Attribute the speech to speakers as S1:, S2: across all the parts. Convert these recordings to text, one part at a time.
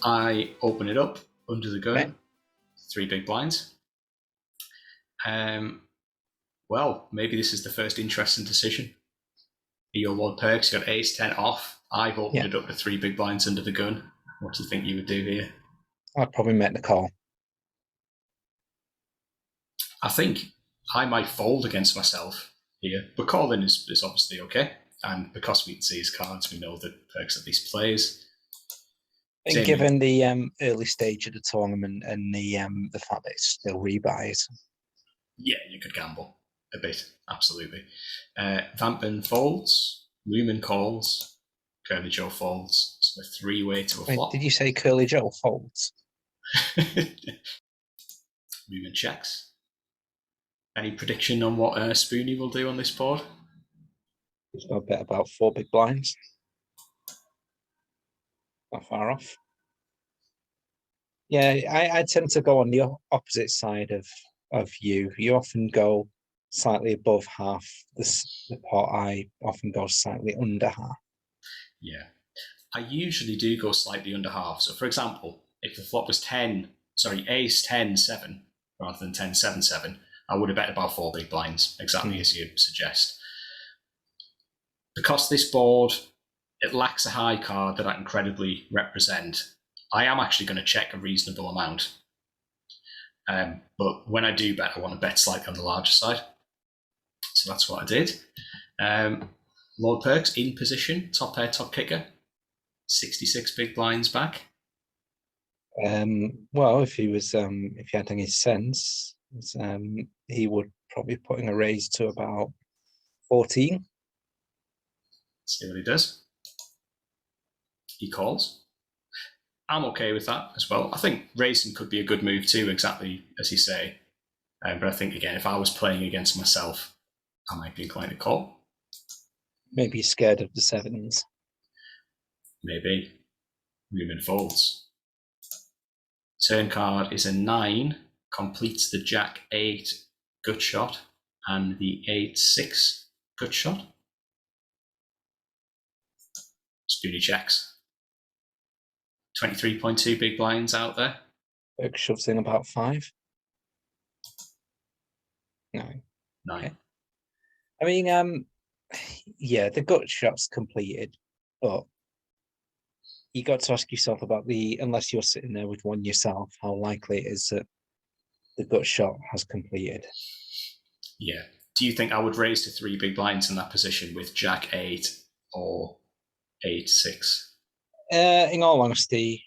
S1: I open it up under the gun,
S2: Okay.
S1: 3 big blinds. Well, maybe this is the first interesting decision. Your Lord Perks got ace 10 off. I've opened it up to 3 big blinds under the gun. What do you think you would do here?
S2: I'd probably make the call.
S1: I think I might fold against myself here, but calling is obviously okay. And because we can see his cards, we know that Perks at least plays.
S2: And given the early stage of the tournament and the fact that it's still rebuys.
S1: Yeah, you could gamble a bit, absolutely. Vampen folds, Lumen calls, Curly Joe folds. So a 3-way to a flop.
S2: Did you say Curly Joe folds?
S1: Lumen checks. Any prediction on what Spoonie will do on this board?
S2: There's no bet about 4 big blinds. Not far off. Yeah, I tend to go on the opposite side of you. You often go slightly above half the pot. I often go slightly under half.
S1: Yeah. I usually do go slightly under half. So, for example, if the flop was ace 10 7 rather than 10 7 7, I would have bet about 4 big blinds, exactly as you suggest. Because this board, it lacks a high card that I can credibly represent, I am actually going to check a reasonable amount. But when I do bet, I want to bet slightly on the larger side. So that's what I did. Lord Perks in position, top pair, top kicker, 66 big blinds back.
S2: Well, if he had any sense, he would probably putting a raise to about 14.
S1: See what he does. He calls. I'm okay with that as well. I think raising could be a good move too, exactly as you say. But I think, again, if I was playing against myself, I might be inclined to call.
S2: Maybe scared of the sevens.
S1: Maybe. Lumen folds. Turn card is a 9, completes the Jack 8 gut shot and the 8-6 gut shot. Spoonie checks. 23.2 big blinds out there.
S2: Perks shoves in about 5. 9.
S1: 9.
S2: Okay. I mean, yeah, the gut shot's completed, but you got to ask yourself about unless you're sitting there with one yourself, how likely it is that the gut shot has completed.
S1: Yeah. Do you think I would raise to 3 big blinds in that position with Jack 8 or 8-6?
S2: In all honesty,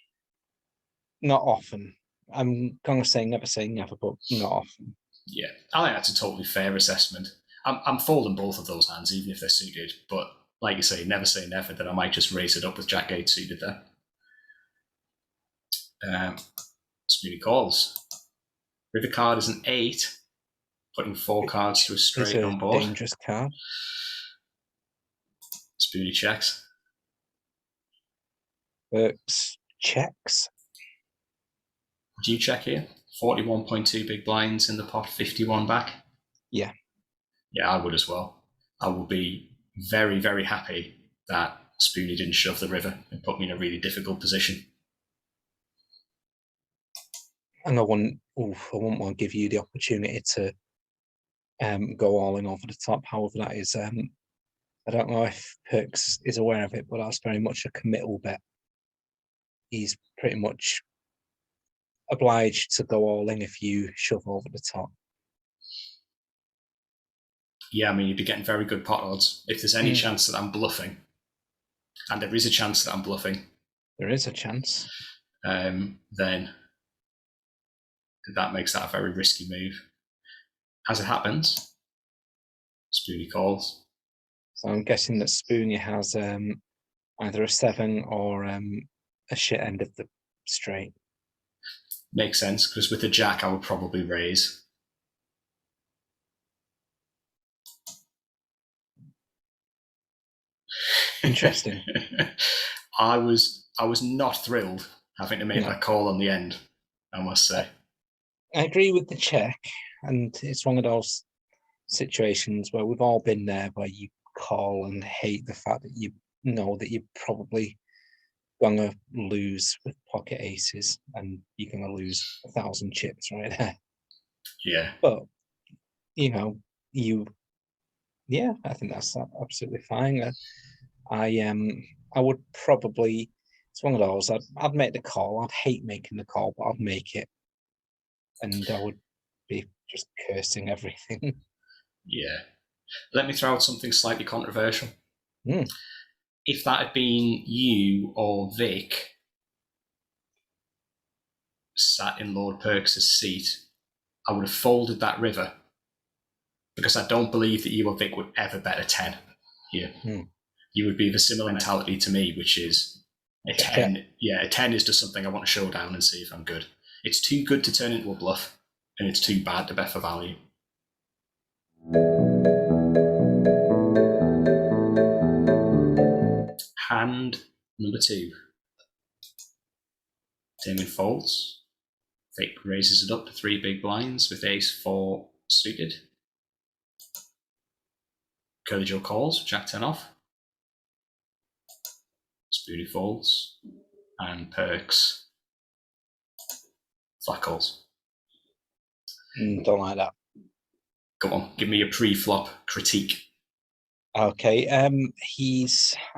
S2: not often. I'm going to say never, but not often.
S1: Yeah, I think that's a totally fair assessment. I'm folding both of those hands, even if they're suited. But like you say never, that I might just raise it up with Jack 8 suited there. Spoonie calls. River card is an 8, putting 4 cards to a straight on board.
S2: Dangerous card.
S1: Spoonie checks.
S2: Perks checks.
S1: Do you check here? 41.2 big blinds in the pot, 51 back.
S2: Yeah.
S1: Yeah, I would as well. I would be very, very happy that Spoonie didn't shove the river and put me in a really difficult position.
S2: And I wouldn't want to give you the opportunity to go all in over the top. However, that is, I don't know if Perks is aware of it, but that's very much a committal bet. He's pretty much obliged to go all in if you shove over the top.
S1: Yeah, I mean, you'd be getting very good pot odds. If there's any chance that I'm bluffing, and there is a chance that I'm bluffing.
S2: There is a chance.
S1: Then that makes that a very risky move. As it happens, Spoonie calls.
S2: So I'm guessing that Spoonie has either a 7 or a shit end of the straight.
S1: Makes sense, because with the Jack, I would probably raise.
S2: Interesting.
S1: I was not thrilled having to make that call on the end, I must say.
S2: I agree with the check, and it's one of those situations where we've all been there, where you call and hate the fact that you know that you're probably gonna lose with pocket aces, and you're gonna lose 1,000 chips right there.
S1: Yeah.
S2: But you know, yeah, I think that's absolutely fine. I would probably. It's one of those. I'd make the call. I'd hate making the call, but I'd make it, and I would be just cursing everything.
S1: Yeah. Let me throw out something slightly controversial.
S2: Mm.
S1: If that had been you or Vic sat in Lord Perks's seat, I would have folded that river because I don't believe that you or Vic would ever bet a 10 here.
S2: Mm.
S1: You would be of a similar mentality to me, which is a
S2: Check
S1: 10. Yeah, a 10 is just something I want to show down and see if I'm good. It's too good to turn into a bluff, and it's too bad to bet for value. Hand number 2. Damon folds. Vic raises it up to 3 big blinds with ace-4 suited. Curly Joe calls, Jack 10 off. Spoony folds. And Perks flat calls.
S2: Don't like that.
S1: Go on, give me a pre-flop critique.
S2: Okay. I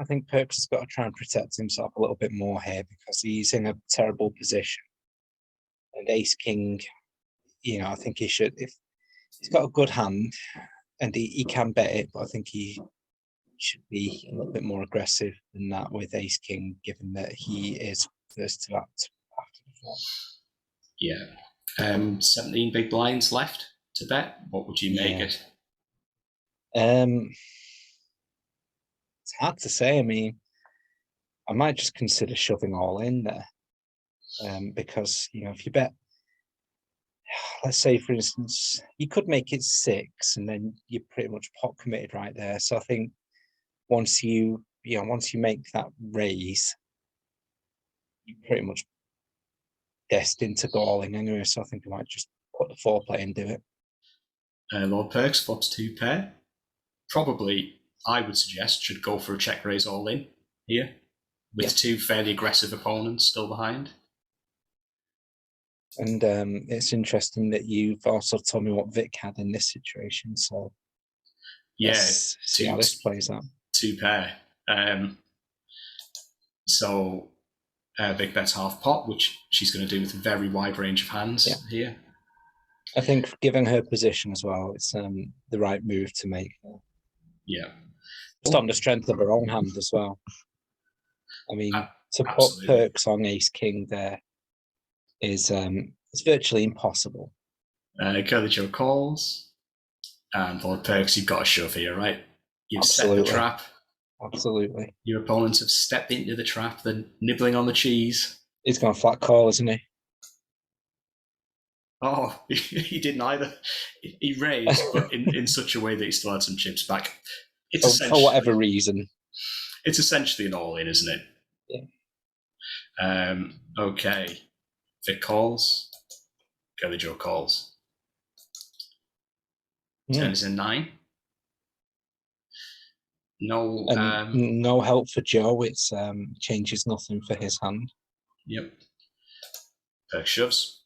S2: think Perks has got to try and protect himself a little bit more here because he's in a terrible position. And Ace King, I think he should. If he's got a good hand and he can bet it, but I think he should be a little bit more aggressive than that with Ace King, given that he is first to act after the flop.
S1: Yeah. 17 big blinds left to bet. What would you make it?
S2: It's hard to say. I mean, I might just consider shoving all in there. Because, if you bet, let's say, for instance, you could make it 6 and then you're pretty much pot committed right there. So I think once you make that raise, you're pretty much destined to go all in anyway. So I think I might just put the 4-play and do it.
S1: Lord Perks flops 2 pair. Probably, I would suggest, should go for a check raise all in here with 2 fairly aggressive opponents still behind.
S2: And it's interesting that you've also told me what Vic had in this situation. So let's see how this plays out.
S1: 2 pair. So Vic bets half pot, which she's going to do with a very wide range of hands here.
S2: I think, given her position as well, it's the right move to make.
S1: Yeah.
S2: Just on the strength of her own hand as well. I mean, to put Perks on Ace King there is it's virtually impossible.
S1: Curly Joe calls, and Lord Perks, you've got a shove here, right? You've
S2: Absolutely.
S1: set the trap.
S2: Absolutely.
S1: Your opponents have stepped into the trap, they're nibbling on the cheese.
S2: He's gone flat call, isn't he?
S1: Oh, he didn't either. He raised, but in such a way that he still had some chips back.
S2: For whatever reason.
S1: It's essentially an all-in, isn't it?
S2: Yeah.
S1: Okay. Vic calls. Curly Joe calls. Turn is in 9. No,
S2: no help for Joe. It's changes nothing for his hand.
S1: Yep. Perks shoves.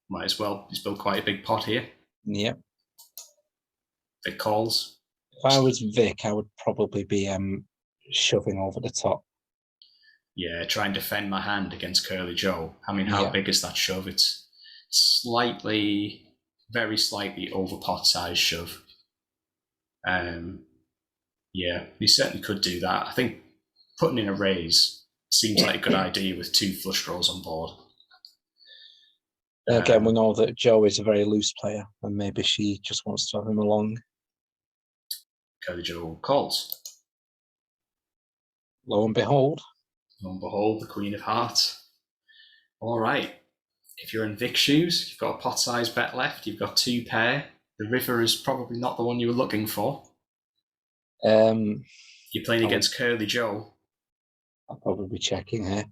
S1: Might as well. He's built quite a big pot here.
S2: Yep.
S1: Vic calls.
S2: If I was Vic, I would probably be shoving over the top.
S1: Yeah, try and defend my hand against Curly Joe. I mean, how big is that shove? It's very slightly over pot size shove. Yeah, you certainly could do that. I think putting in a raise seems like a good idea with 2 flush draws on board.
S2: Again, we know that Joe is a very loose player, and maybe she just wants to have him along.
S1: Curly Joe calls.
S2: Lo and behold,
S1: the Queen of Hearts. All right. If you're in Vic's shoes, you've got a pot size bet left. You've got 2 pair. The river is probably not the one you were looking for. You're playing against Curly Joe.
S2: I'll probably be checking here.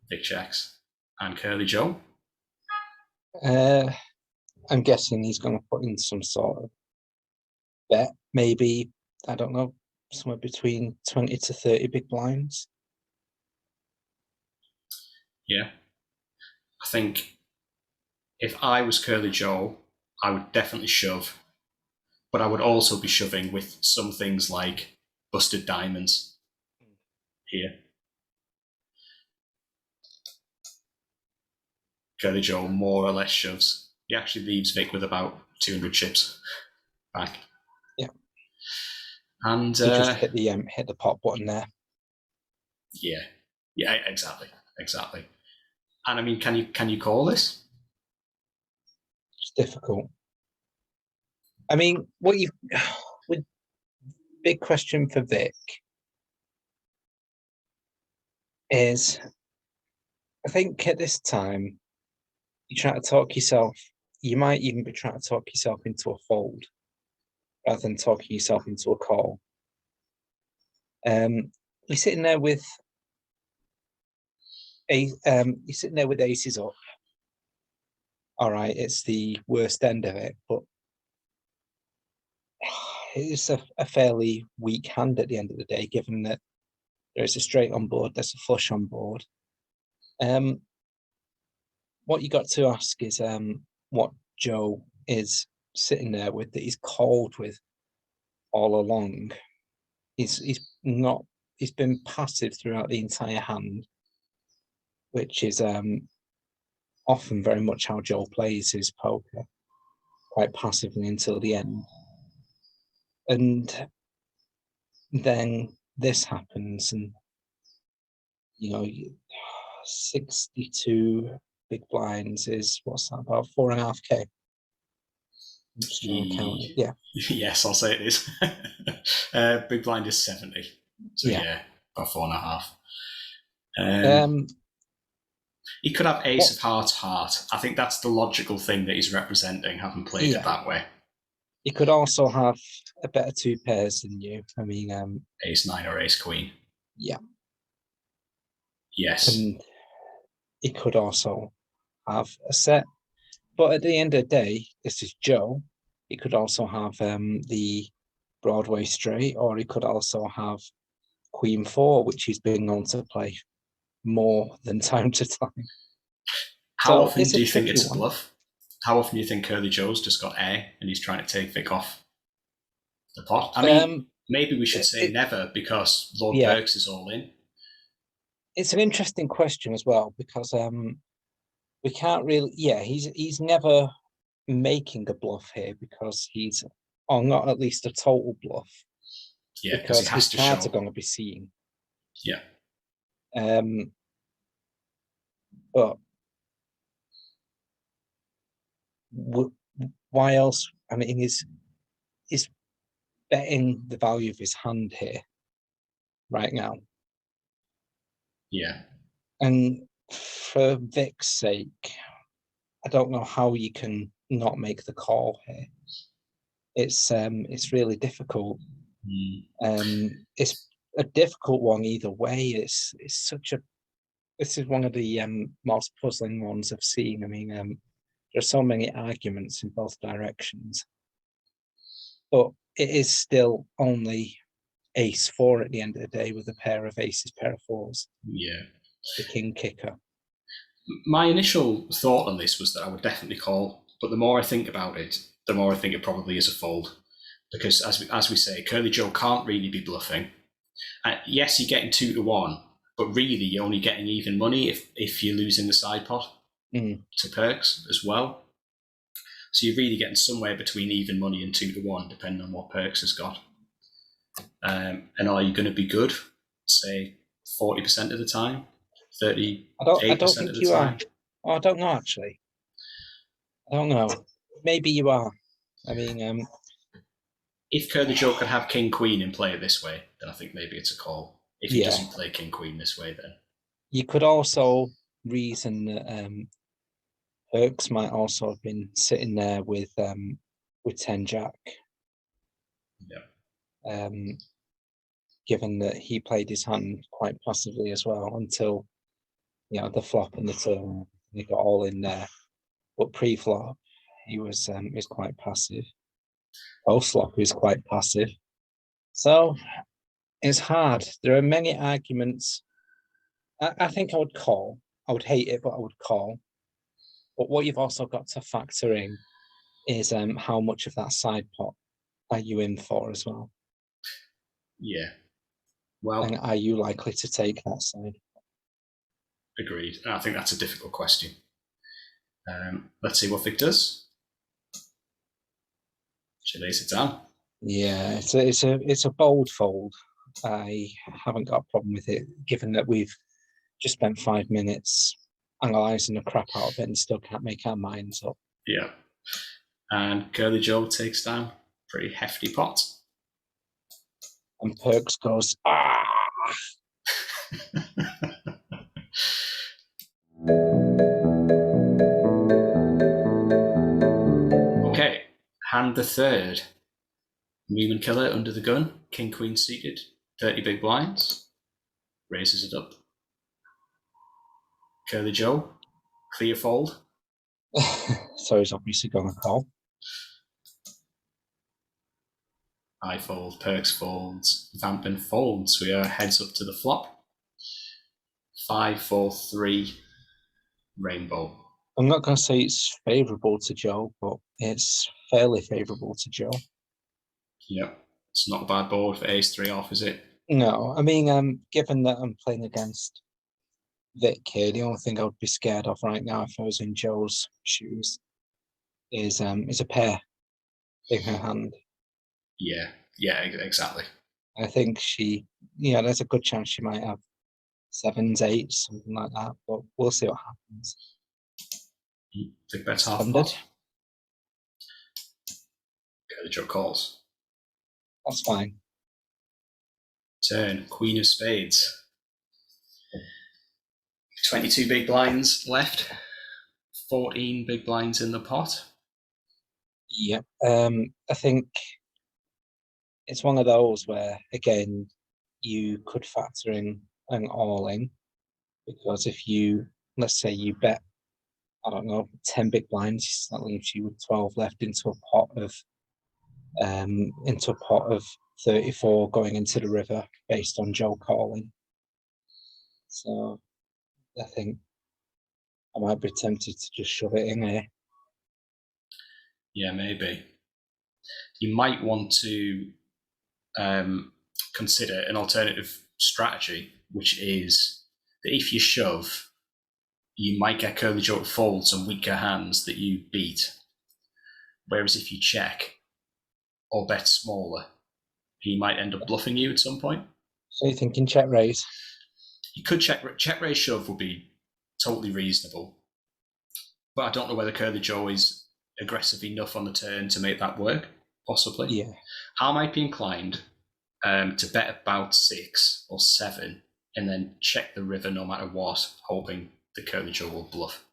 S1: Vic checks. And Curly Joe?
S2: I'm guessing he's going to put in some sort of bet maybe, I don't know, somewhere between 20 to 30 big blinds.
S1: Yeah. I think if I was Curly Joe, I would definitely shove, but I would also be shoving with some things like busted diamonds here. Curly Joe more or less shoves. He actually leaves Vic with about 200 chips back.
S2: Yeah.
S1: And
S2: You just hit the pot button there.
S1: yeah, exactly. And I mean, can you call this?
S2: It's difficult. I mean, what you with big question for Vic is, I think at this time you try to talk yourself. You might even be trying to talk yourself into a fold rather than talking yourself into a call. You're sitting there with you're sitting there with aces up. All right, it's the worst end of it, but it's a fairly weak hand at the end of the day, given that there's a straight on board, there's a flush on board. What you got to ask is what Joe is sitting there with, that he's called with all along. He's not, he's been passive throughout the entire hand, which is often very much how Joe plays his poker, quite passively until the end. And then this happens, and you know, 62 big blinds is, what's that, about 4.5K? I'm just trying to count it. Yeah.
S1: Yes, I'll say it is. Big blind is 70. So yeah about 4.5. He could have ace of hearts, heart. I think that's the logical thing that he's representing, having played it that way.
S2: He could also have a better two pairs than you. I mean,
S1: ace nine or ace queen.
S2: Yeah.
S1: Yes.
S2: And he could also have a set. But at the end of the day, this is Joe. He could also have the Broadway straight, or he could also have Queen 4, which he's been known to play more than time to time.
S1: How often do you think it's a bluff? How often do you think Curly Joe's just got A and he's trying to take Vic off the pot? I mean, maybe we should say never, because Lord Perks is all in.
S2: It's an interesting question as well, because we can't really. Yeah, he's never making a bluff here, because he's, or not at least a total bluff.
S1: Yeah, because he has
S2: his
S1: to
S2: cards
S1: show.
S2: are going to be seen.
S1: Yeah.
S2: But why else? I mean, he's betting the value of his hand here right now.
S1: Yeah.
S2: And for Vic's sake, I don't know how you can not make the call here. It's really difficult. It's a difficult one either way. It's such a. This is one of the most puzzling ones I've seen. I mean, there are so many arguments in both directions, but it is still only ace 4 at the end of the day, with a pair of aces, pair of 4s.
S1: Yeah.
S2: The king kicker.
S1: My initial thought on this was that I would definitely call, but the more I think about it, the more I think it probably is a fold. Because as we say, Curly Joe can't really be bluffing. Yes, you're getting 2-1, but really you're only getting even money if you're losing the side pot to Perks as well. So you're really getting somewhere between even money and 2-1, depending on what Perks has got. And are you going to be good? Say 40% of the time, 38%
S2: I don't think
S1: of the
S2: you
S1: time.
S2: are. Oh, I don't know actually. I don't know. Maybe you are. I mean,
S1: if Curly Joe could have King Queen in play this way, then I think maybe it's a call. If he doesn't play King Queen this way, then
S2: you could also reason that Perks might also have been sitting there with 10 Jack.
S1: Yeah.
S2: Given that he played his hand quite passively as well until the flop and the turn, he got all in there. But pre-flop, he was quite passive. Postlock is quite passive. So it's hard. There are many arguments. I think I would call. I would hate it, but I would call. But what you've also got to factor in is how much of that side pot are you in for as well?
S1: Yeah. Well,
S2: And are you likely to take that side?
S1: agreed. I think that's a difficult question. Let's see what Vic does. She lays it down.
S2: Yeah, it's a bold fold. I haven't got a problem with it, given that we've just spent 5 minutes analysing the crap out of it and still can't make our minds up.
S1: Yeah. And Curly Joe takes down pretty hefty pot.
S2: And Perks goes, ah!
S1: Okay, hand the third. Newman Killer under the gun, King Queen seated, 30 big blinds, raises it up. Curly Joe, clear fold.
S2: So he's obviously going to call.
S1: I fold, Perks folds, Vampin folds. We are heads up to the flop. 5, 4, 3, rainbow.
S2: I'm not going to say it's favourable to Joe, but it's fairly favourable to Joe.
S1: Yep, it's not a bad board for ace 3 off, is it?
S2: No, I mean, given that I'm playing against Vic here, the only thing I would be scared of right now if I was in Joe's shoes is a pair in her hand.
S1: Yeah, exactly.
S2: I think there's a good chance she might have 7s, 8s, something like that, but we'll see what happens.
S1: Big bet's half
S2: Standard.
S1: pot. Curly Joe calls.
S2: That's fine.
S1: Turn, Queen of Spades. 22 big blinds left. 14 big blinds in the pot.
S2: Yep. I think it's one of those where, again, you could factor in an all-in, because if let's say you bet, I don't know, 10 big blinds, that leaves you with 12 left into a pot of 34 going into the river based on Joe calling. So I think I might be tempted to just shove it in here.
S1: Yeah, maybe. You might want to consider an alternative strategy, which is that if you shove, you might get Curly Joe to fold some weaker hands that you beat. Whereas if you check or bet smaller, he might end up bluffing you at some point.
S2: So you're thinking check raise?
S1: You could check raise shove would be totally reasonable, but I don't know whether Curly Joe is aggressive enough on the turn to make that work. Possibly.
S2: Yeah.
S1: I might be inclined to bet about 6 or 7 and then check the river no matter what, hoping the Curly Joe will bluff.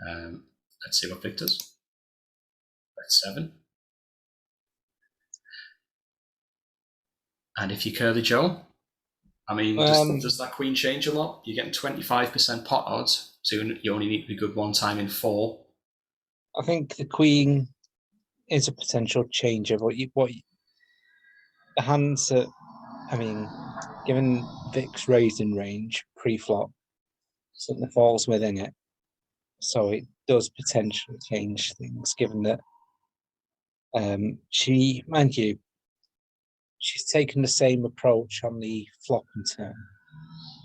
S1: Let's see what Vic does. Bet 7. And if you Curly Joe, I mean, does that queen change a lot? You're getting 25% pot odds, so you only need to be good one time in 4.
S2: I think the queen is a potential changer. The hands that, I mean, given Vic's raising range pre-flop, something falls within it, so it does potentially change things. Given that mind you, she's taken the same approach on the flop and turn,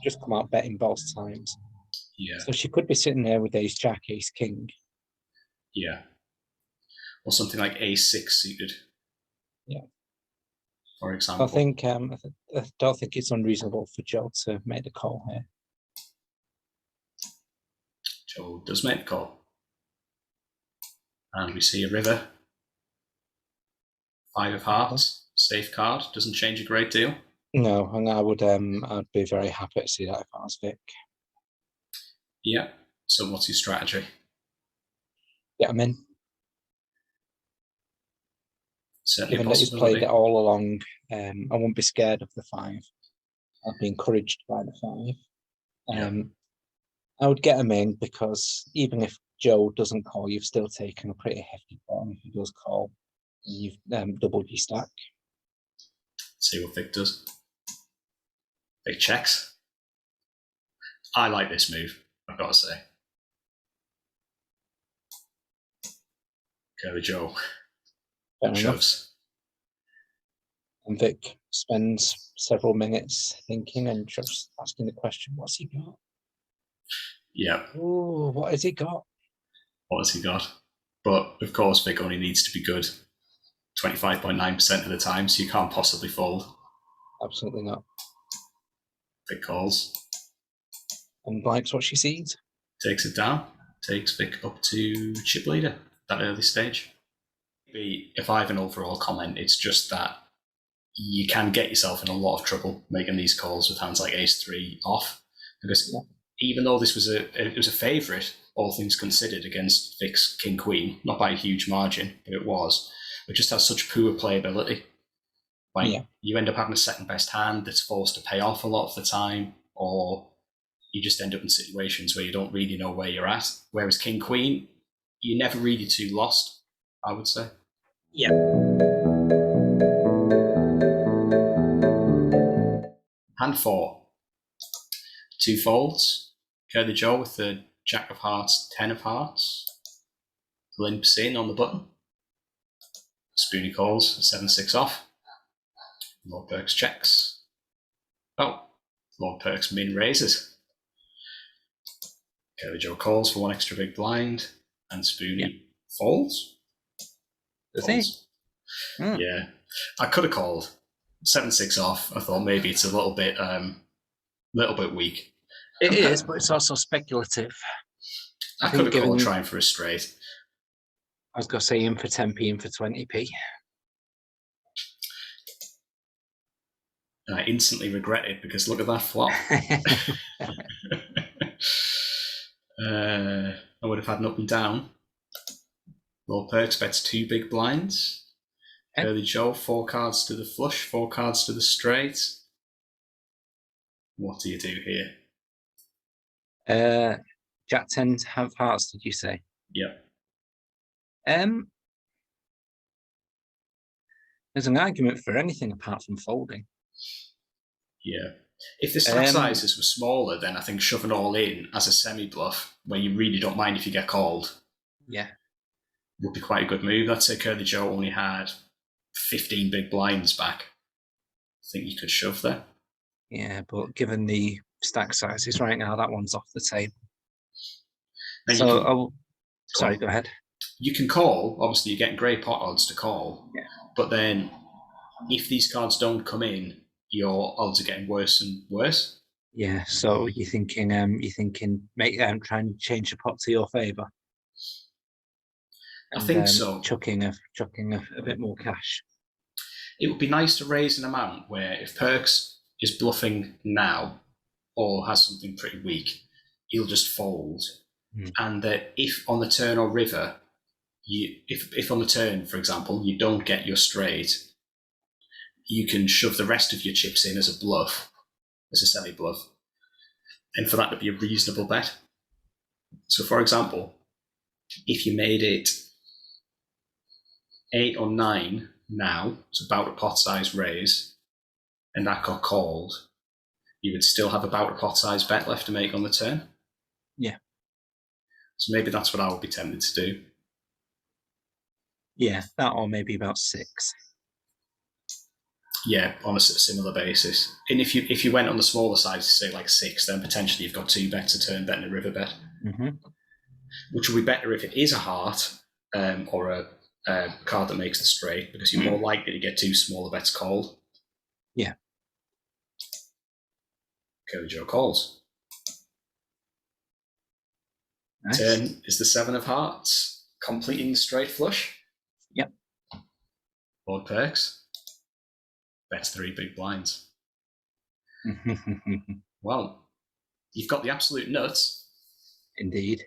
S2: just come out betting both times.
S1: Yeah.
S2: So she could be sitting there with ace jack, ace king.
S1: Yeah. Or something like a6 suited.
S2: Yeah.
S1: For example.
S2: I think I don't think it's unreasonable for Joe to make the call here.
S1: Joe does make the call. And we see a river. 5 of hearts. Safe card. Doesn't change a great deal.
S2: No, and I'd be very happy to see that if I was Vic.
S1: Yeah. So what's your strategy?
S2: Get him in.
S1: Certainly
S2: Given that he's played it all along, I won't be scared of the 5. I'd be encouraged by the 5.
S1: Yeah.
S2: I would get him in because even if Joe doesn't call, you've still taken a pretty hefty pot. If he does call, You've doubled your stack.
S1: See what Vic does. Vic checks. I like this move, I've got to say. Curly Joe
S2: Fair enough.
S1: shoves.
S2: And Vic spends several minutes thinking and just asking the question, what's he got?
S1: Yeah,
S2: Oh, what has he got?
S1: what has he got? But of course, Vic only needs to be good 25.9% of the time, so you can't possibly fold.
S2: Absolutely not.
S1: Vic calls,
S2: And likes what she sees.
S1: takes it down, takes Vic up to chip leader that early stage. If I have an overall comment, it's just that you can get yourself in a lot of trouble making these calls with hands like ace-3 off, because even though this was it was a favourite, all things considered, against Vic's king-queen, not by a huge margin, but it just has such poor playability. Like, you end up having a second best hand that's forced to pay off a lot of the time, or you just end up in situations where you don't really know where you're at. Whereas king-queen, you're never really too lost, I would say.
S2: Yeah.
S1: Hand 4. 2 folds. Curly Joe with the Jack of Hearts, 10 of Hearts. Limps in on the button. Spoony calls, 7-6 off. Lord Perks checks. Oh, Lord Perks min raises. Curly Joe calls for 1 extra big blind, and Spoony folds.
S2: Does he?
S1: Yeah. I could have called 7-6 off. I thought maybe it's a little bit weak.
S2: It is, but it's also speculative.
S1: I could have called trying for a straight.
S2: I was going to say in for 10p, in for 20p.
S1: And I instantly regret it, because look at that flop. I would have had an up and down. Lord Perks bets 2 big blinds. Curly Joe, 4 cards to the flush, 4 cards to the straight. What do you do here?
S2: Jack 10 have hearts, did you say?
S1: Yep.
S2: There's an argument for anything apart from folding.
S1: Yeah. If the stack sizes were smaller, then I think shoving all in as a semi-bluff, where you really don't mind if you get called, would be quite a good move. Let's say Curly Joe only had 15 big blinds back. I think you could shove there.
S2: Yeah, but given the stack sizes right now, that one's off the table.
S1: And
S2: so, go ahead.
S1: You can call. Obviously, you're getting great pot odds to call.
S2: Yeah.
S1: But then, if these cards don't come in, your odds are getting worse and worse.
S2: Yeah. So you're thinking, try and change the pot to your favour.
S1: I think so.
S2: Chucking a bit more cash.
S1: It would be nice to raise an amount where if Perks is bluffing now or has something pretty weak, he'll just fold. And that if on the turn or river, if on the turn, for example, you don't get your straight, you can shove the rest of your chips in as a bluff, as a semi-bluff, and for that to be a reasonable bet. So, for example, if you made it 8 or 9 now, it's about a pot size raise, and that got called, you would still have about a pot size bet left to make on the turn.
S2: Yeah.
S1: So maybe that's what I would be tempted to do.
S2: Yeah, that or maybe about 6.
S1: Yeah, on a similar basis. And if you went on the smaller side to say like 6, then potentially you've got 2 bets a turn bet and a river bet.
S2: Mm-hmm.
S1: Which would be better if it is a heart or a card that makes the straight, because you're more likely to get 2 smaller bets called.
S2: Yeah.
S1: Curly Joe calls.
S2: Nice.
S1: Turn is the 7 of hearts, completing the straight flush.
S2: Yep.
S1: Lord Perks bets 3 big blinds. Well, you've got the absolute nuts.
S2: Indeed.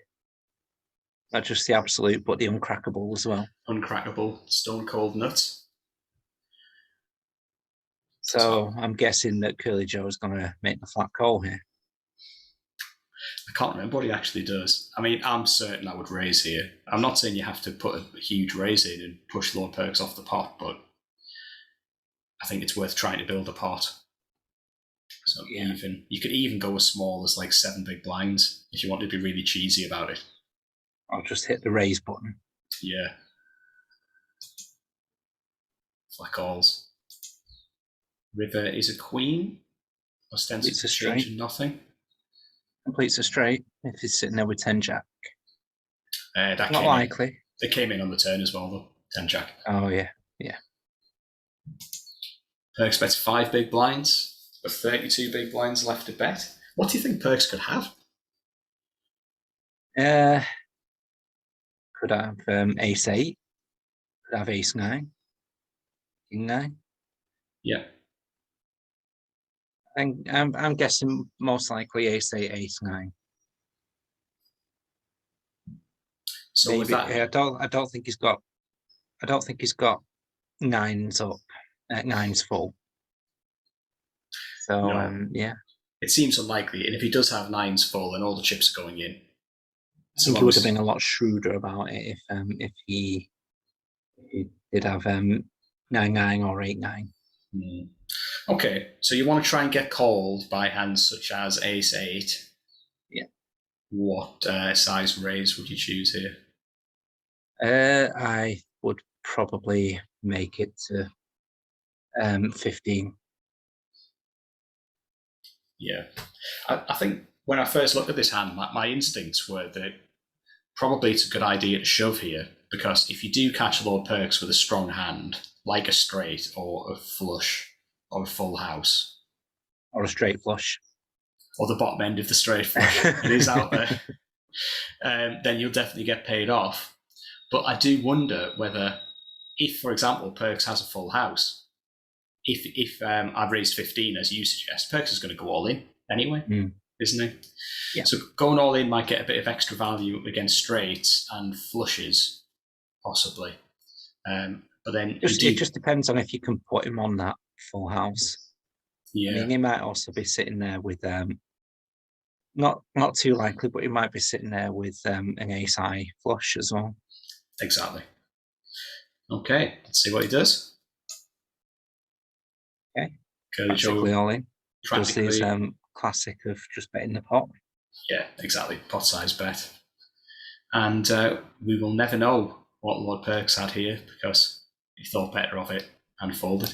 S2: Not just the absolute, but the uncrackable as well.
S1: Uncrackable, stone cold nuts.
S2: So I'm guessing that Curly Joe is going to make the flat call here.
S1: I can't remember what he actually does. I mean, I'm certain I would raise here. I'm not saying you have to put a huge raise in and push Lord Perks off the pot, but I think it's worth trying to build a pot. So even you could even go as small as like 7 big blinds if you want to be really cheesy about it.
S2: I'll just hit the raise button.
S1: Yeah. Flack alls. River is a queen. Ostensibly
S2: It's a straight.
S1: changing nothing.
S2: Completes a straight if he's sitting there with 10 jack.
S1: That
S2: Not likely.
S1: They came in on the turn as well, though. 10 jack.
S2: Oh, yeah.
S1: Perks bets 5 big blinds, but 32 big blinds left to bet. What do you think Perks could have?
S2: Could have ace 8. Could have ace 9. King 9.
S1: Yeah.
S2: I'm guessing most likely ace 8, ace 9.
S1: So
S2: Maybe,
S1: with that,
S2: I don't think he's got nines up. Nines full. So
S1: no.
S2: yeah.
S1: It seems unlikely, and if he does have 9s full, then all the chips are going in.
S2: I think he would have been a lot shrewder about it if he did have 9-9 or 8-9.
S1: Okay, so you want to try and get called by hands such as ace 8.
S2: Yeah.
S1: What size raise would you choose here?
S2: I would probably make it to 15.
S1: Yeah. I think when I first looked at this hand, my instincts were that probably it's a good idea to shove here, because if you do catch Lord Perks with a strong hand, like a straight or a flush or a full house,
S2: or a straight flush,
S1: or the bottom end of the straight flush, it is out there, then you'll definitely get paid off. But I do wonder whether, if, for example, Perks has a full house, if I've raised 15, as you suggest, Perks is going to go all in anyway, isn't he?
S2: Yeah.
S1: So going all in might get a bit of extra value against straights and flushes, possibly. But then
S2: it just depends on if you can put him on that full house.
S1: Yeah.
S2: I mean, he might also be sitting there with not too likely, but he might be sitting there with an ace high flush as well.
S1: Exactly. Okay, let's see what he does.
S2: Okay.
S1: Curly
S2: Practically
S1: Joe
S2: all in. Does his classic of just betting the pot.
S1: Yeah, exactly. Pot size bet. And we will never know what Lord Perks had here, because he thought better of it and folded.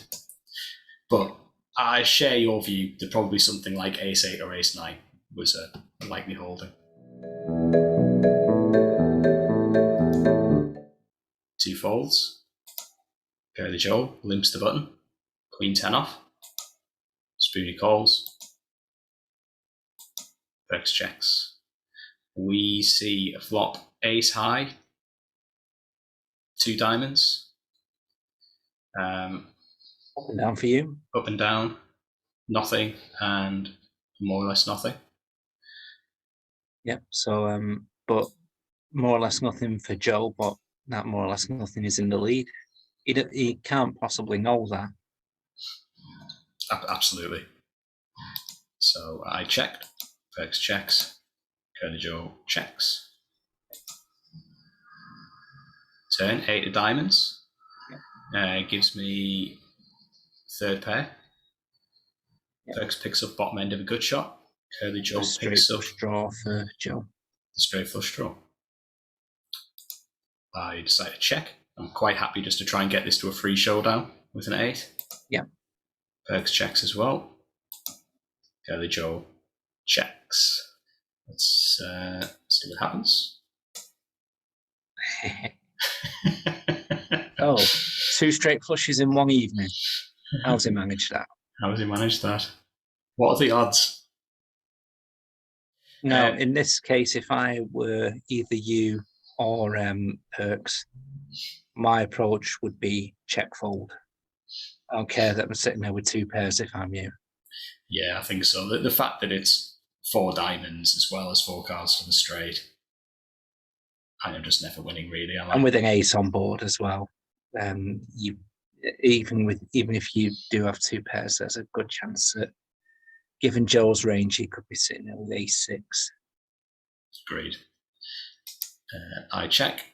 S1: But I share your view that probably something like ace 8 or ace 9 was a likely holding. 2 folds. Curly Joe limps the button. Queen 10 off. Spoony calls. Perks checks. We see a flop ace high. 2 diamonds.
S2: Up and down for you.
S1: Up and down. Nothing. And more or less nothing.
S2: Yep. So, but more or less nothing for Joe, but that more or less nothing is in the lead. He can't possibly know that.
S1: Absolutely. So I checked. Perks checks. Curly Joe checks. Turn 8 of diamonds. Gives me third pair. Yep. Perks picks up bottom end of a good shot. Curly Joe picks up
S2: draw for Joe.
S1: The straight flush draw. I decide to check. I'm quite happy just to try and get this to a free showdown with an 8.
S2: Yeah.
S1: Perks checks as well. Curly Joe checks. Let's see what happens.
S2: Oh, 2 straight flushes in one evening. How's he managed that?
S1: How has he managed that? What are the odds?
S2: No, in this case, if I were either you or Perks, my approach would be check fold. I don't care that I'm sitting there with 2 pairs if I'm you.
S1: Yeah, I think so. The fact that it's 4 diamonds as well as 4 cards for the straight, I'm just never winning, really.
S2: And with an ace on board as well, you even if you do have 2 pairs, there's a good chance that, given Joe's range, he could be sitting there with ace 6.
S1: Agreed. I check.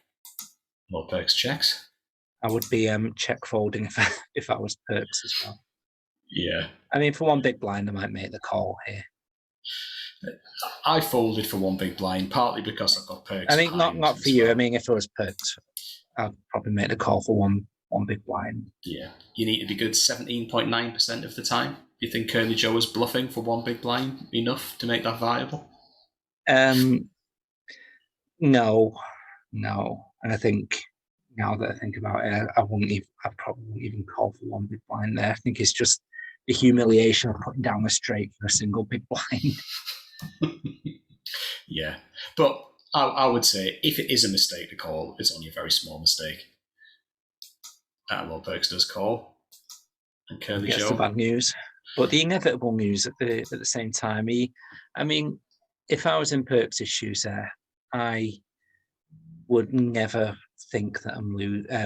S1: Lord Perks checks.
S2: I would be check folding if I was Perks as well.
S1: Yeah.
S2: I mean, for one big blind, I might make the call here.
S1: I folded for one big blind, partly because I've got Perks.
S2: I mean, not for you. I mean, if it was Perks, I'd probably make the call for one big blind.
S1: Yeah. You need to be good 17.9% of the time. Do you think Curly Joe is bluffing for one big blind enough to make that viable?
S2: No. And I think now that I think about it, I probably wouldn't even call for one big blind there. I think it's just the humiliation of putting down a straight for a single big blind.
S1: Yeah. But I would say if it is a mistake to call, it's only a very small mistake. Lord Perks does call. And Curly
S2: Gets
S1: Joe.
S2: the bad news. But the inevitable news at the same time, if I was in Perks' shoes there, I would never think that I'm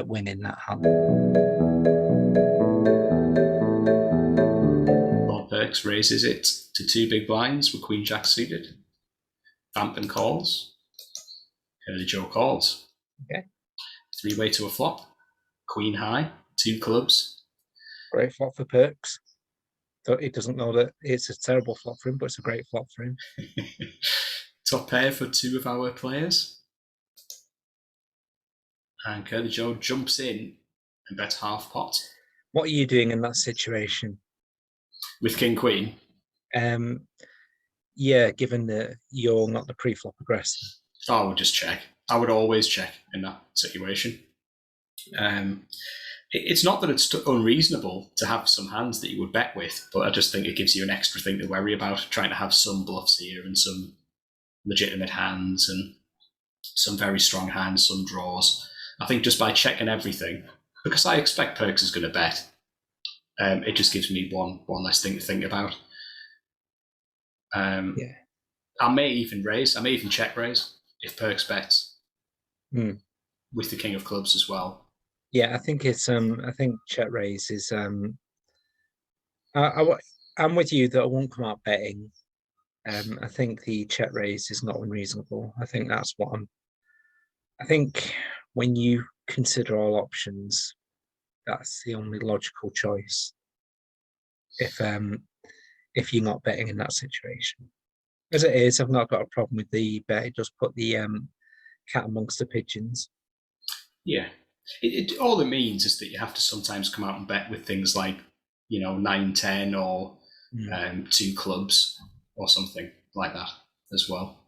S2: winning that hand.
S1: Lord Perks raises it to 2 big blinds with Queen Jack suited. Vampin calls. Curly Joe calls.
S2: Okay.
S1: 3-way to a flop. Queen high, 2 clubs.
S2: Great flop for Perks. So he doesn't know that it's a terrible flop for him, but it's a great flop for him.
S1: Top pair for 2 of our players. And Curly Joe jumps in and bets half pot.
S2: What are you doing in that situation?
S1: With King Queen?
S2: Yeah, given that you're not the pre-flop aggressor.
S1: I would just check. I would always check in that situation. It's not that it's unreasonable to have some hands that you would bet with, but I just think it gives you an extra thing to worry about, trying to have some bluffs here and some legitimate hands and some very strong hands, some draws. I think just by checking everything, because I expect Perks is going to bet, it just gives me one less thing to think about.
S2: Yeah.
S1: I may even raise. I may even check raise if Perks bets with the King of Clubs as well.
S2: Yeah, I think it's. I think check raise is. I'm with you that I won't come out betting. I think the check raise is not unreasonable. I think that's what I'm. I think when you consider all options, that's the only logical choice. If you're not betting in that situation, as it is, I've not got a problem with the bet. It does put the cat amongst the pigeons.
S1: Yeah. All it means is that you have to sometimes come out and bet with things like, 9-10 or 2 clubs or something like that as well.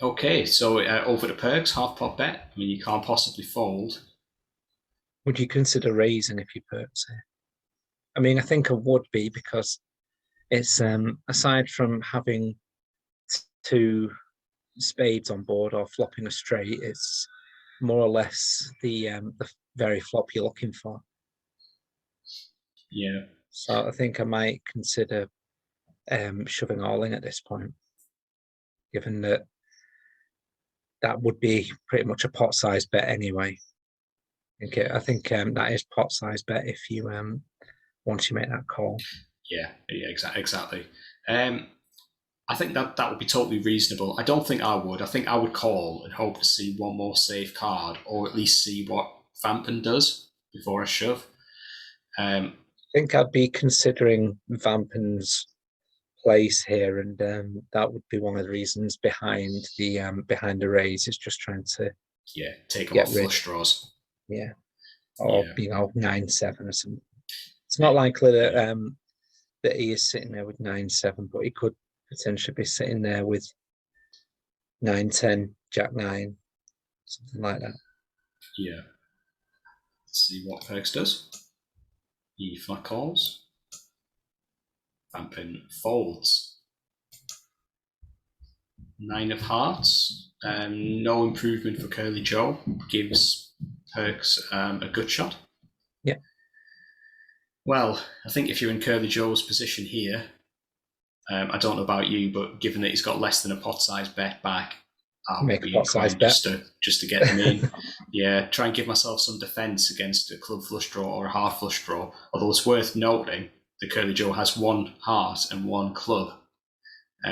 S1: Okay, so over to Perks, half pot bet. I mean, you can't possibly fold.
S2: Would you consider raising if you Perks here? I mean, I think I would be, because it's aside from having 2 spades on board or flopping a straight, it's more or less the very flop you're looking for.
S1: Yeah.
S2: So I think I might consider shoving all in at this point, given that would be pretty much a pot size bet anyway. I think that is pot size bet if you once you make that call.
S1: Yeah, exactly. I think that would be totally reasonable. I don't think I would. I think I would call and hope to see one more safe card, or at least see what Vampin does before I shove.
S2: I think I'd be considering Vampin's place here, and that would be one of the reasons behind the raise, is just trying to
S1: take them off flush draws.
S2: Yeah, or 9-7 or something. It's not likely that that he is sitting there with 9-7, but he could potentially be sitting there with 9-10, Jack 9, something like that.
S1: Yeah. Let's see what Perks does. He flat calls. Vampin folds. 9 of hearts. No improvement for Curly Joe. Gives Perks a good shot.
S2: Yeah.
S1: Well, I think if you're in Curly Joe's position here, I don't know about you, but given that he's got less than a pot-sized bet back, I'll
S2: make a pot-sized bet
S1: just to get them in. Yeah, try and give myself some defence against a club flush draw or a half flush draw. Although it's worth noting that Curly Joe has 1 heart and 1 club,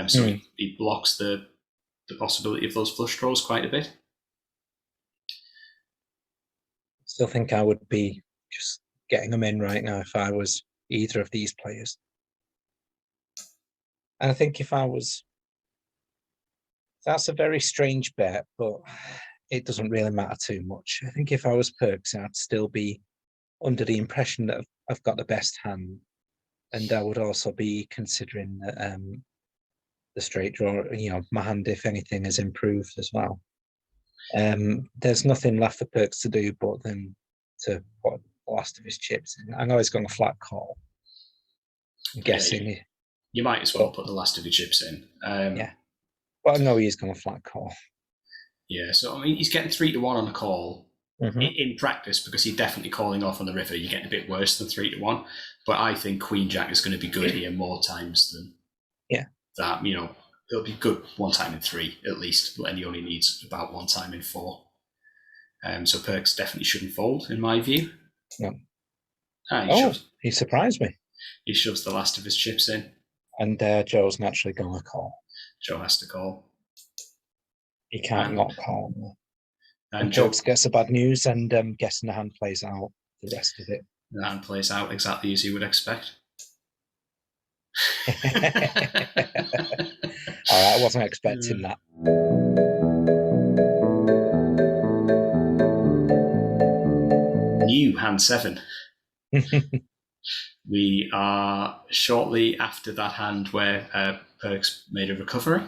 S1: so he blocks the the possibility of those flush draws quite a bit.
S2: Still think I would be just getting them in right now if I was either of these players. And I think if I was, that's a very strange bet, but it doesn't really matter too much. I think if I was Perks, I'd still be under the impression that I've got the best hand, and I would also be considering that the straight draw. My hand, if anything, has improved as well. There's nothing left for Perks to do but then to put the last of his chips in. I know he's going a flat call. I'm guessing.
S1: You might as well put the last of your chips in.
S2: Yeah. But I know he's going a flat call.
S1: Yeah, so I mean, he's getting 3-1 on a call.
S2: Mm-hmm.
S1: In practice, because he's definitely calling off on the river, you're getting a bit worse than 3-1. But I think Queen Jack is going to be good here more times than that. It'll be good one time in 3 at least, and he only needs about one time in 4. So Perks definitely shouldn't fold, in my view.
S2: No. He surprised me.
S1: He shoves the last of his chips in.
S2: And Joe's naturally going to call.
S1: Joe has to call.
S2: He can't not call. And
S1: Joe
S2: gets the bad news, and guessing the hand plays out the rest of it.
S1: The hand plays out exactly as you would expect.
S2: All right, I wasn't expecting that.
S1: New hand 7. We are shortly after that hand where Perks made a recovery.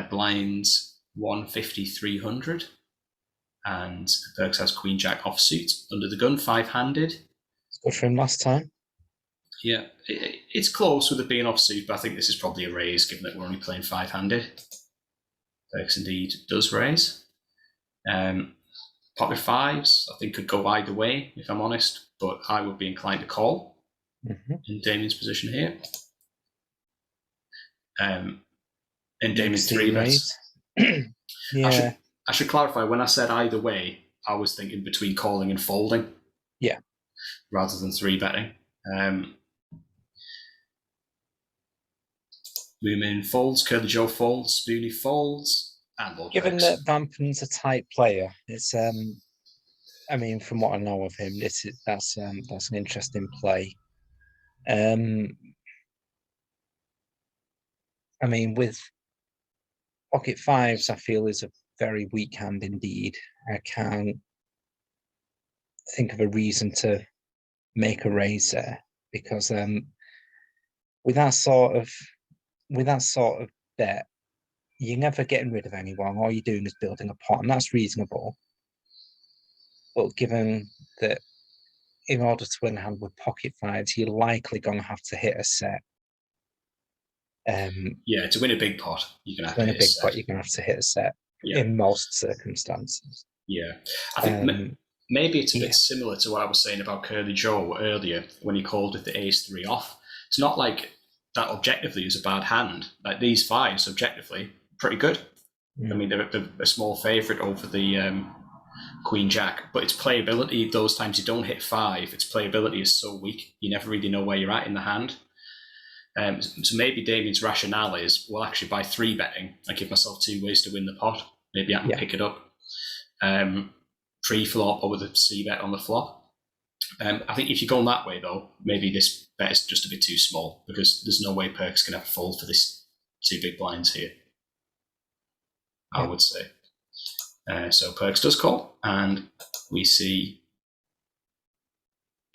S1: Blinds 150, 300. And Perks has Queen Jack offsuit under the gun, 5-handed.
S2: It's good for him last time.
S1: Yeah, it's close with it being offsuit, but I think this is probably a raise given that we're only playing 5-handed. Perks indeed does raise. Pocket 5s, I think, could go either way, if I'm honest, but I would be inclined to call in Damien's position here. And Damien 3 bets.
S2: Yeah.
S1: I should clarify, when I said either way, I was thinking between calling and folding.
S2: Yeah.
S1: Rather than 3-betting. Moomin folds, Curly Joe folds, Spoonie folds, and Lord
S2: Given
S1: Perks.
S2: that Vampen's a tight player, it's I mean, from what I know of him, that's an interesting play. I mean, with pocket 5s, I feel is a very weak hand indeed. I can't think of a reason to make a raise there because with that sort of bet, you're never getting rid of anyone. All you're doing is building a pot, and that's reasonable. But given that in order to win a hand with pocket 5s, you're likely going to have to hit a set.
S1: To win a big pot, you're going to have to hit a set.
S2: You're going to have to hit a set in most circumstances.
S1: Yeah, I think maybe it's a bit similar to what I was saying about Curly Joe earlier when he called with the ace-3 off. It's not like that objectively is a bad hand. Like these 5s, objectively, pretty good. I mean, they're a small favourite over the Queen Jack, but its playability, those times you don't hit 5, its playability is so weak, you never really know where you're at in the hand. So maybe Damien's rationale is, well, actually by 3-betting, I give myself 2 ways to win the pot. Maybe I can pick it up pre-flop or with a C-bet on the flop. I think if you go that way, though, maybe this bet is just a bit too small because there's no way Perks can have a fold for this 2 big blinds here, I would say. So Perks does call, and we see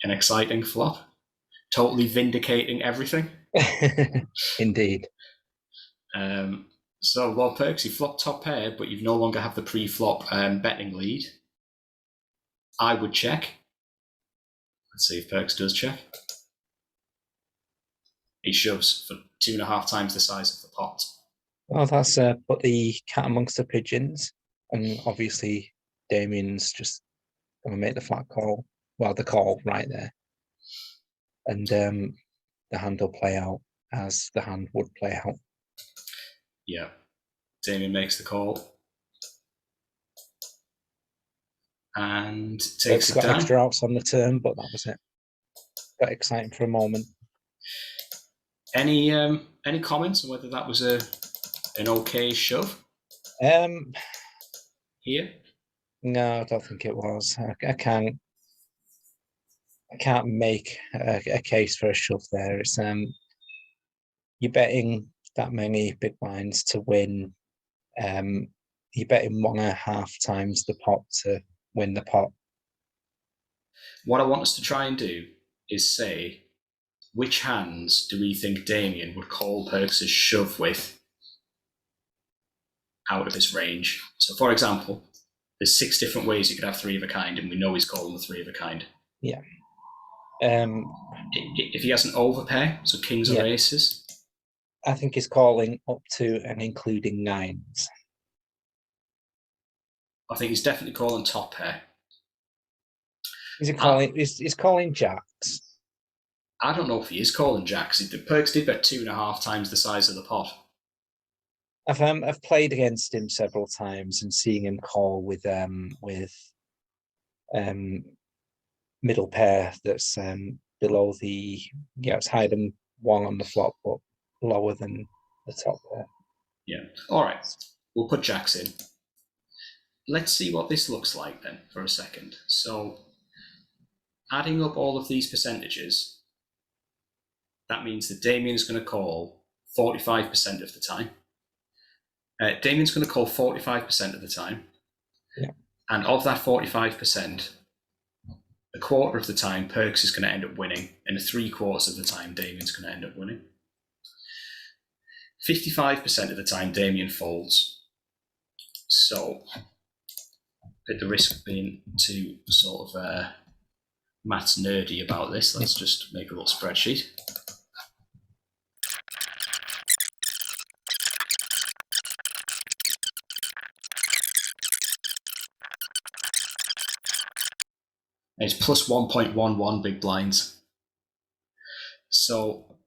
S1: an exciting flop, totally vindicating everything.
S2: Indeed.
S1: So Lord Perks, you flop top pair, but you no longer have the pre-flop betting lead. I would check. Let's see if Perks does check. He shoves for 2.5 times the size of the pot.
S2: Well, that's put the cat amongst the pigeons. And obviously, Damien's just going to make the flat call. Well, the call right there. And the hand will play out as the hand would play out.
S1: Yeah. Damien makes the call. And takes it down.
S2: Got extra outs on the turn, but that was it. Got exciting for a moment.
S1: Any comments on whether that was an okay shove?
S2: Um,
S1: here?
S2: no, I don't think it was. I can't make a case for a shove there. It's you're betting that many big blinds to win. Um, you're betting 1.5 times the pot to win the pot.
S1: What I want us to try and do is say which hands do we think Damien would call Perks' shove with out of his range. So, for example, there's 6 different ways you could have 3 of a kind, and we know he's calling the 3 of a kind.
S2: Yeah.
S1: If he has an overpair, so kings or
S2: Yeah.
S1: aces,
S2: I think he's calling up to and including nines.
S1: I think he's definitely calling top pair.
S2: Is he calling? He's calling jacks.
S1: I don't know if he is calling jacks. The Perks did bet 2.5 times the size of the pot.
S2: I've played against him several times and seeing him call with middle pair that's below the it's higher than 1 on the flop but lower than the top pair.
S1: Yeah. All right. We'll put jacks in. Let's see what this looks like then for a second. So, adding up all of these percentages, that means that Damien's going to call 45% of the time. Damien's going to call 45% of the time.
S2: Yeah.
S1: And of that 45%, a quarter of the time, Perks is going to end up winning, and 3/4 of the time, Damien's going to end up winning. 55% of the time, Damien folds. So, at the risk of being too sort of maths nerdy about this, let's just make a little spreadsheet. It's plus 1.11 big blinds. So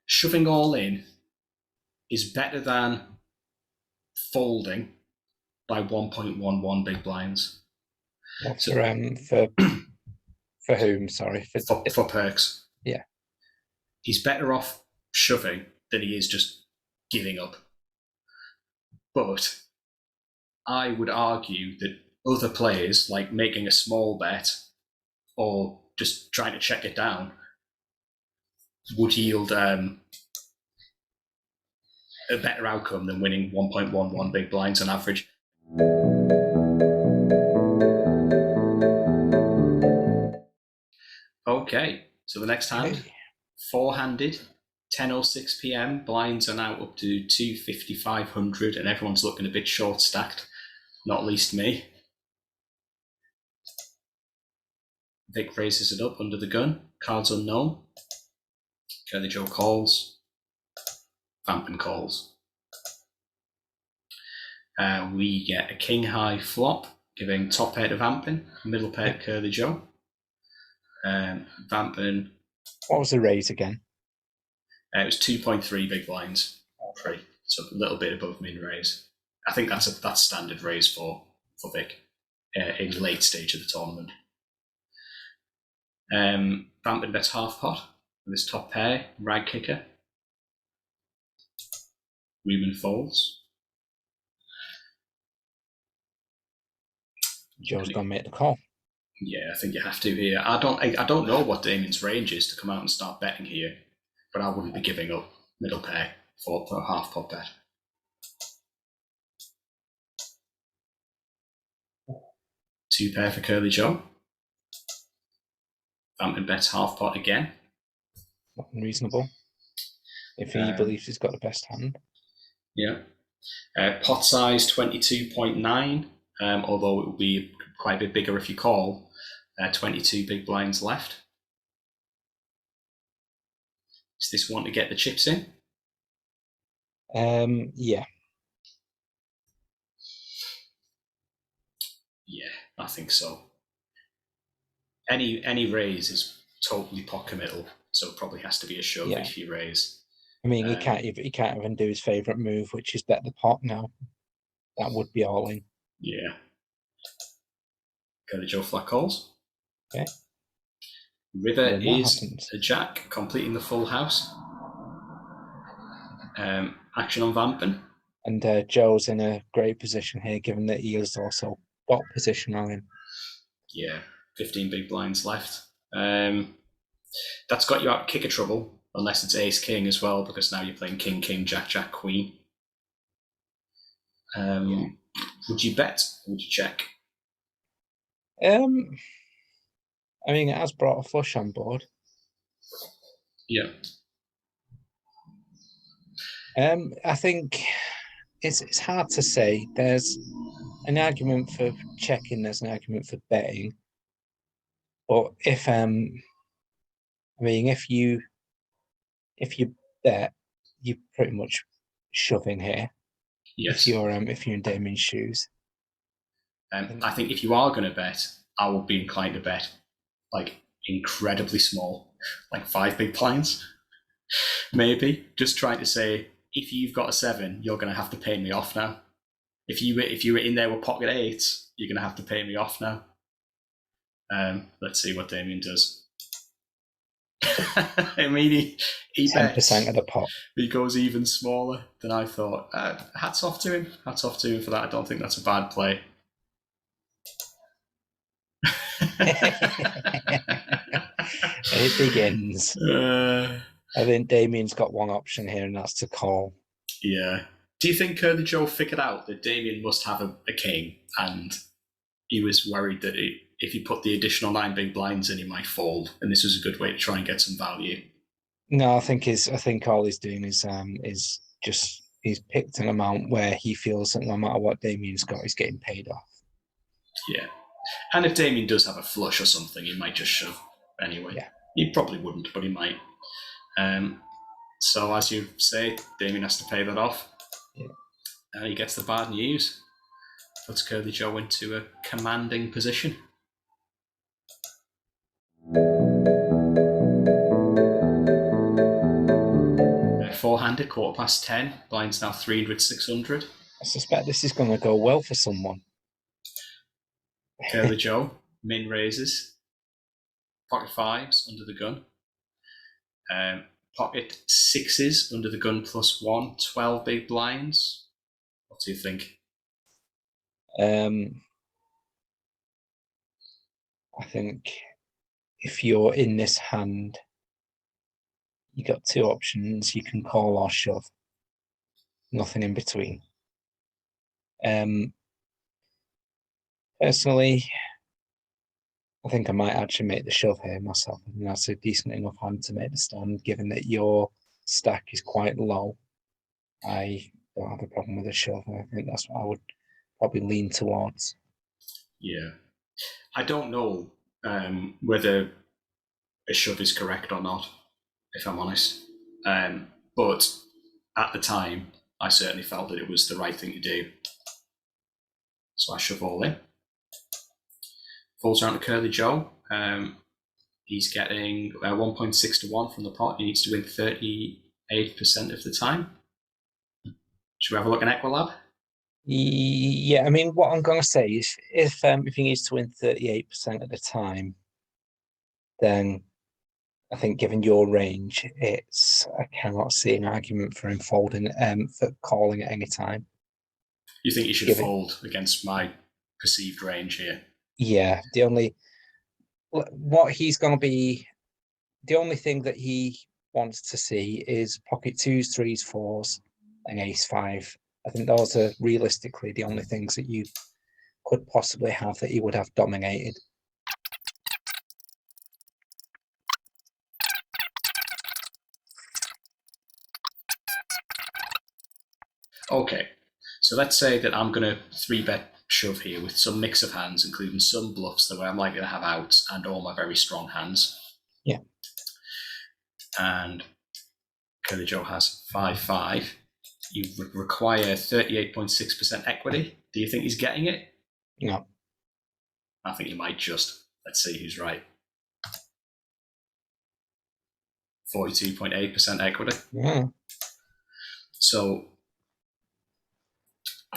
S1: shoving all in is better than folding by 1.11 big blinds.
S2: For whom? Sorry,
S1: for Perks.
S2: Yeah,
S1: he's better off shoving than he is just giving up. But I would argue that other players, like making a small bet or just trying to check it down, would yield a better outcome than winning 1.11 big blinds on average. Okay, so the next hand, 4-handed, 10:06 p.m. Blinds are now up to 250, 500, and everyone's looking a bit short stacked, not least me. Vic raises it up under the gun. Cards unknown. Curly Joe calls. Vampin calls. We get a king high flop, giving top pair to Vampin, middle pair to Curly Joe. Vampin.
S2: What was the raise again?
S1: It was 2.3 big blinds. Pre, so a little bit above min raise. I think that's standard raise for Vic in the late stage of the tournament. Vampin bets half pot with his top pair, rag kicker. Reuben folds.
S2: Joe's gonna make the call.
S1: Yeah, I think you have to here. I don't know what Damien's range is to come out and start betting here, but I wouldn't be giving up middle pair for a half pot bet. Two pair for Curly Joe. Vampin bets half pot again.
S2: Not unreasonable. If he believes he's got the best hand.
S1: Yeah. Pot size 22.9, although it will be quite a bit bigger if you call. 22 big blinds left. Is this one to get the chips in?
S2: Yeah.
S1: Yeah, I think so. Any raise is totally pot committal, so it probably has to be a shove if you raise.
S2: I mean, he can't even do his favourite move, which is bet the pot now. That would be all in.
S1: Yeah. Curly Joe flat calls.
S2: Okay.
S1: River is a jack, completing the full house. Action on Vampin.
S2: And Joe's in a great position here, given that he has also got position on him.
S1: Yeah, 15 big blinds left. That's got you out of kicker trouble, unless it's ace king as well, because now you're playing king, king, jack, jack, queen. Would you bet? Or would you check?
S2: I mean, it has brought a flush on board.
S1: Yeah.
S2: I think it's hard to say. There's an argument for checking. There's an argument for betting. But if I mean, if you bet, you pretty much shove in here.
S1: Yes.
S2: If you're in Damien's shoes.
S1: I think if you are going to bet, I would be inclined to bet like incredibly small, like 5 big blinds, maybe. Just trying to say, if you've got a 7, you're going to have to pay me off now. If you were in there with pocket 8s, you're going to have to pay me off now. Let's see what Damien does. I mean, he
S2: 10% of the pot.
S1: He goes even smaller than I thought. Hats off to him. Hats off to him for that. I don't think that's a bad play.
S2: It begins. I think Damien's got one option here, and that's to call.
S1: Yeah. Do you think Curly Joe figured out that Damien must have a king, and he was worried that if he put the additional 9 big blinds in, he might fold, and this was a good way to try and get some value?
S2: No, I think all he's doing is just he's picked an amount where he feels that no matter what Damien's got, he's getting paid off.
S1: Yeah. And if Damien does have a flush or something, he might just shove anyway.
S2: Yeah.
S1: He probably wouldn't, but he might. So as you say, Damien has to pay that off.
S2: Yeah.
S1: And he gets the bad news. Puts Curly Joe into a commanding position. Four-handed, 10:15. Blinds now 300, 600.
S2: I suspect this is going to go well for someone.
S1: Curly Joe, min raises. Pocket 5s under the gun. Pocket 6s under the gun +1. 12 big blinds. What do you think?
S2: I think if you're in this hand, you got 2 options. You can call or shove. Nothing in between. Personally, I think I might actually make the shove here myself. I think that's a decent enough hand to make the stand, given that your stack is quite low. I don't have a problem with a shove. I think that's what I would probably lean towards.
S1: Yeah. I don't know whether a shove is correct or not, if I'm honest. But at the time, I certainly felt that it was the right thing to do. So I shove all in. Falls around to Curly Joe. He's getting 1.6 to 1 from the pot. He needs to win 38% of the time. Should we have a look at Equilab?
S2: Yeah, I mean, what I'm going to say is if he needs to win 38% of the time, then I think given your range, I cannot see an argument for him folding, for calling at any time.
S1: You think he should fold against my perceived range here?
S2: Yeah, the only thing that he wants to see is pocket 2s, 3s, 4s, and ace 5. I think those are realistically the only things that you could possibly have that he would have dominated.
S1: Okay, so let's say that I'm going to 3-bet shove here with some mix of hands, including some bluffs that I'm likely to have outs and all my very strong hands.
S2: Yeah.
S1: And Curly Joe has 5-5. You require 38.6% equity. Do you think he's getting it?
S2: No.
S1: I think he might just. Let's see who's right. 42.8% equity.
S2: Yeah.
S1: So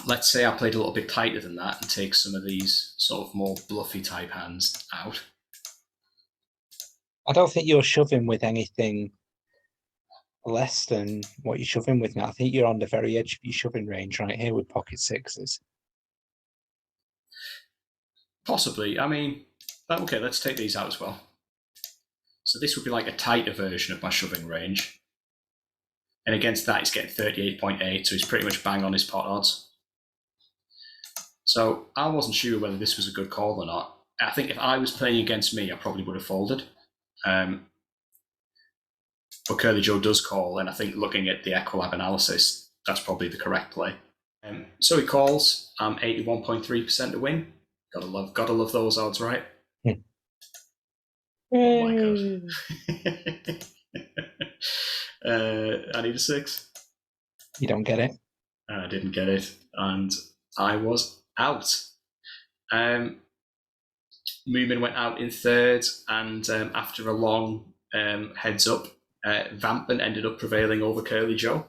S1: let's say I played a little bit tighter than that and take some of these sort of more bluffy type hands out.
S2: I don't think you're shoving with anything less than what you're shoving with now. I think you're on the very edge of your shoving range right here with pocket sixes.
S1: Possibly. I mean, okay, let's take these out as well. So this would be like a tighter version of my shoving range. And against that, he's getting 38.8, so he's pretty much bang on his pot odds. So I wasn't sure whether this was a good call or not. I think if I was playing against me, I probably would have folded. But Curly Joe does call, and I think looking at the Equilab analysis, that's probably the correct play. So he calls. I'm 81.3% to win. Gotta love those odds, right? Oh my god. I need a 6.
S2: You don't get it.
S1: I didn't get it, and I was out. Moomin went out in third, and after a long heads up, Vampen ended up prevailing over Curly Joe.